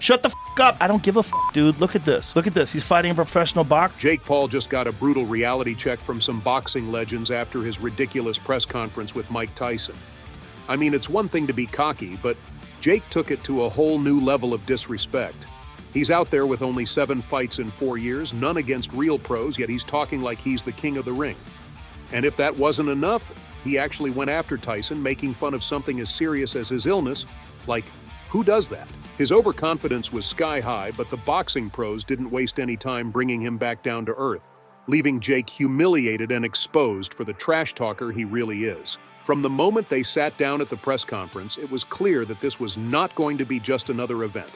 Shut the f up. I don't give a f, dude. Look at this. Look at this. He's fighting a professional boxer. Jake Paul just got a brutal reality check from some boxing legends after his ridiculous press conference with Mike Tyson. I mean, it's one thing to be cocky, but Jake took it to a whole new level of disrespect. He's out there with only 7 fights in 4 years, none against real pros, yet he's talking like he's the king of the ring. And if that wasn't enough, he actually went after Tyson, making fun of something as serious as his illness. Like, who does that? His overconfidence was sky high, but the boxing pros didn't waste any time bringing him back down to earth, leaving Jake humiliated and exposed for the trash talker he really is. From the moment they sat down at the press conference, it was clear that this was not going to be just another event.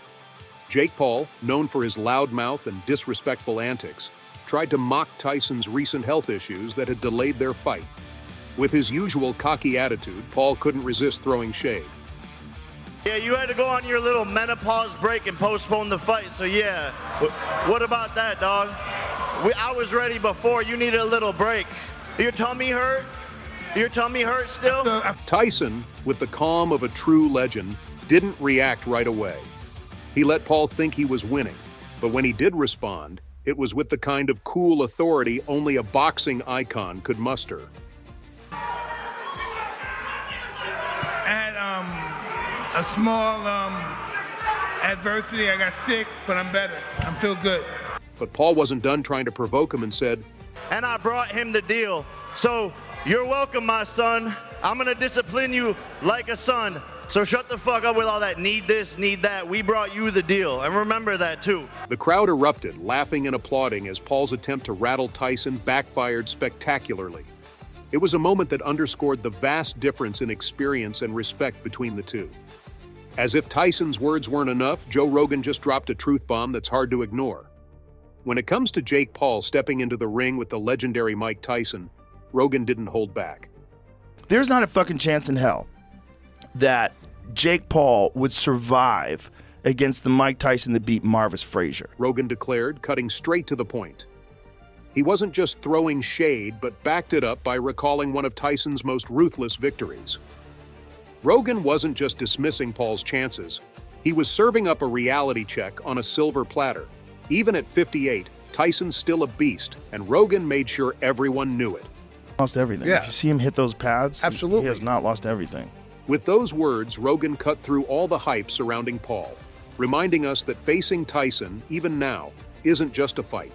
Jake Paul, known for his loud mouth and disrespectful antics, tried to mock Tyson's recent health issues that had delayed their fight. With his usual cocky attitude, Paul couldn't resist throwing shade. Yeah, you had to go on your little menopause break and postpone the fight, so yeah. What about that, dog? I was ready before. You needed a little break. Your tummy hurt? Your tummy hurt still? Tyson, with the calm of a true legend, didn't react right away. He let Paul think he was winning, but when he did respond, it was with the kind of cool authority only a boxing icon could muster. A small adversity. I got sick, but I'm better. I feel good. But Paul wasn't done trying to provoke him and said, "And I brought him the deal. So you're welcome, my son. I'm gonna discipline you like a son. So shut the fuck up with all that need this, need that. We brought you the deal, and remember that too." The crowd erupted, laughing and applauding as Paul's attempt to rattle Tyson backfired spectacularly. It was a moment that underscored the vast difference in experience and respect between the two. As if Tyson's words weren't enough, Joe Rogan just dropped a truth bomb that's hard to ignore. When it comes to Jake Paul stepping into the ring with the legendary Mike Tyson, Rogan didn't hold back. There's not a fucking chance in hell that Jake Paul would survive against the Mike Tyson that beat Marvis Frazier. Rogan declared, cutting straight to the point. He wasn't just throwing shade, but backed it up by recalling one of Tyson's most ruthless victories. Rogan wasn't just dismissing Paul's chances. He was serving up a reality check on a silver platter. Even at 58, Tyson's still a beast, and Rogan made sure everyone knew it. Lost everything. Yeah. If you see him hit those pads, Absolutely. he has not lost everything. With those words, Rogan cut through all the hype surrounding Paul, reminding us that facing Tyson, even now, isn't just a fight.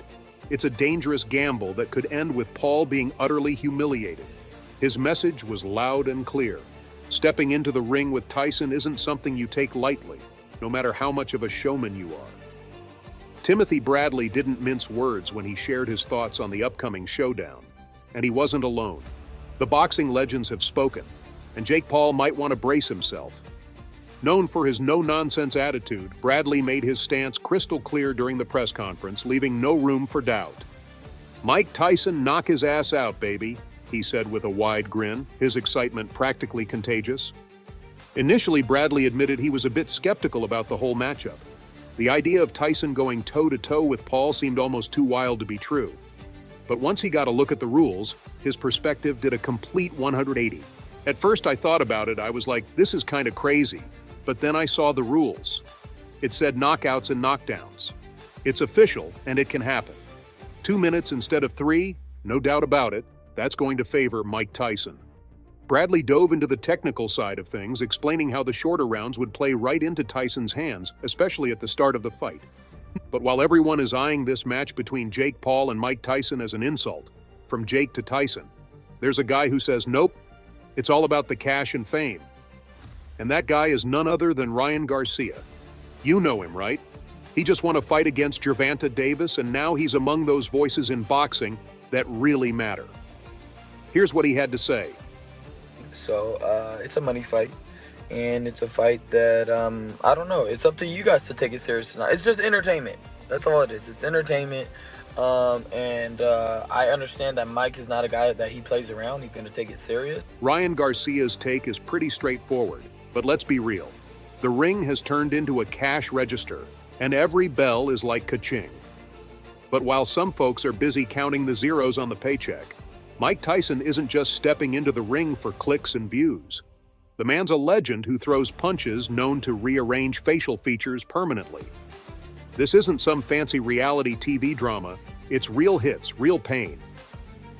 It's a dangerous gamble that could end with Paul being utterly humiliated. His message was loud and clear. Stepping into the ring with Tyson isn't something you take lightly, no matter how much of a showman you are. Timothy Bradley didn't mince words when he shared his thoughts on the upcoming showdown. And he wasn't alone. The boxing legends have spoken, and Jake Paul might want to brace himself. Known for his no-nonsense attitude, Bradley made his stance crystal clear during the press conference, leaving no room for doubt. "Mike Tyson, knock his ass out, baby," he said with a wide grin, his excitement practically contagious. Initially, Bradley admitted he was a bit skeptical about the whole matchup. The idea of Tyson going toe-to-toe with Paul seemed almost too wild to be true. But once he got a look at the rules, his perspective did a complete 180. At first I thought about it, I was like, this is kind of crazy. But then I saw the rules. It said knockouts and knockdowns. It's official, and it can happen. 2 minutes instead of 3, no doubt about it, that's going to favor Mike Tyson. Bradley dove into the technical side of things, explaining how the shorter rounds would play right into Tyson's hands, especially at the start of the fight. But while everyone is eyeing this match between Jake Paul and Mike Tyson as an insult, from Jake to Tyson, there's a guy who says, nope, it's all about the cash and fame. And that guy is none other than Ryan Garcia. You know him, right? He just won a fight against Gervonta Davis, and now he's among those voices in boxing that really matter. Here's what he had to say. So it's a money fight, and it's a fight that, I don't know, it's up to you guys to take it serious or not. It's just entertainment. That's all it is. It's entertainment. I understand that Mike is not a guy that he plays around. He's going to take it serious. Ryan Garcia's take is pretty straightforward, but let's be real. The ring has turned into a cash register, and every bell is like ka-ching. But while some folks are busy counting the zeros on the paycheck, Mike Tyson isn't just stepping into the ring for clicks and views. The man's a legend who throws punches known to rearrange facial features permanently. This isn't some fancy reality TV drama, it's real hits, real pain.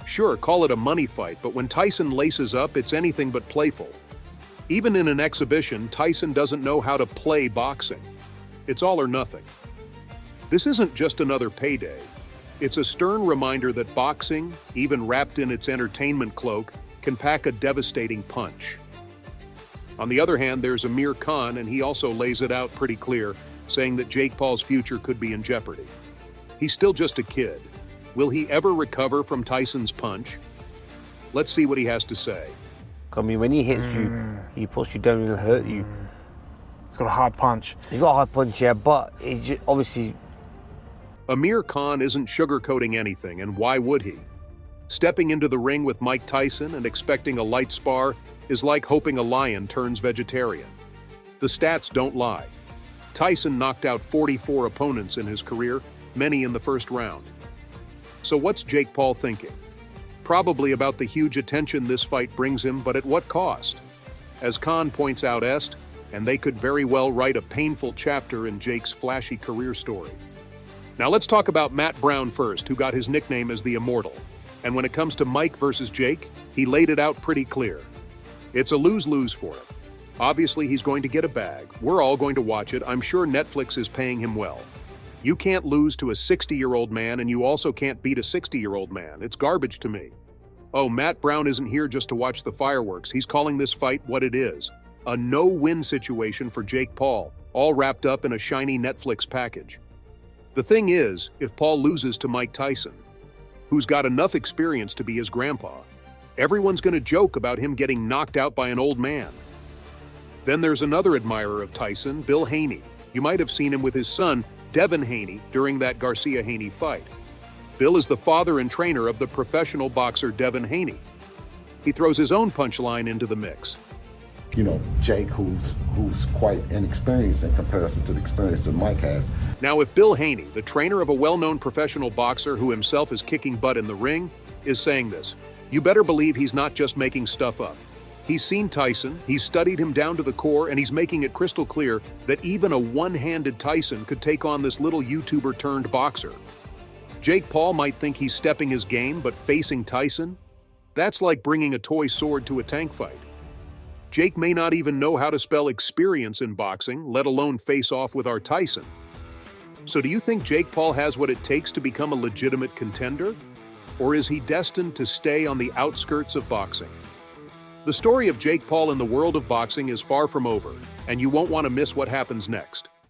Sure, call it a money fight, but when Tyson laces up, it's anything but playful. Even in an exhibition, Tyson doesn't know how to play boxing. It's all or nothing. This isn't just another payday. It's a stern reminder that boxing, even wrapped in its entertainment cloak, can pack a devastating punch. On the other hand, there's Amir Khan, and he also lays it out pretty clear, saying that Jake Paul's future could be in jeopardy. He's still just a kid. Will he ever recover from Tyson's punch? Let's see what he has to say. I mean, when he hits you, he puts you down and he'll hurt you. It's got a hard punch. He's got a hard punch, yeah, but obviously... Amir Khan isn't sugarcoating anything, and why would he? Stepping into the ring with Mike Tyson and expecting a light spar is like hoping a lion turns vegetarian. The stats don't lie. Tyson knocked out 44 opponents in his career, many in the first round. So what's Jake Paul thinking? Probably about the huge attention this fight brings him, but at what cost? As Khan points out, and they could very well write a painful chapter in Jake's flashy career story. Now let's talk about Matt Brown first, who got his nickname as the Immortal. And when it comes to Mike versus Jake, he laid it out pretty clear. It's a lose-lose for him. Obviously, he's going to get a bag. We're all going to watch it. I'm sure Netflix is paying him well. You can't lose to a 60-year-old man, and you also can't beat a 60-year-old man. It's garbage to me. Oh, Matt Brown isn't here just to watch the fireworks. He's calling this fight what it is. A no-win situation for Jake Paul, all wrapped up in a shiny Netflix package. The thing is, if Paul loses to Mike Tyson, who's got enough experience to be his grandpa, everyone's going to joke about him getting knocked out by an old man. Then there's another admirer of Tyson, Bill Haney. You might have seen him with his son, Devin Haney, during that Garcia-Haney fight. Bill is the father and trainer of the professional boxer Devin Haney. He throws his own punchline into the mix. You know, Jake, who's quite inexperienced in comparison to the experience that Mike has. Now, if Bill Haney, the trainer of a well-known professional boxer who himself is kicking butt in the ring, is saying this, you better believe he's not just making stuff up. He's seen Tyson, he's studied him down to the core, and he's making it crystal clear that even a one-handed Tyson could take on this little YouTuber turned boxer. Jake Paul might think he's stepping his game, but facing Tyson? That's like bringing a toy sword to a tank fight. Jake may not even know how to spell experience in boxing, let alone face off with our Tyson. So do you think Jake Paul has what it takes to become a legitimate contender? Or is he destined to stay on the outskirts of boxing? The story of Jake Paul in the world of boxing is far from over, and you won't want to miss what happens next.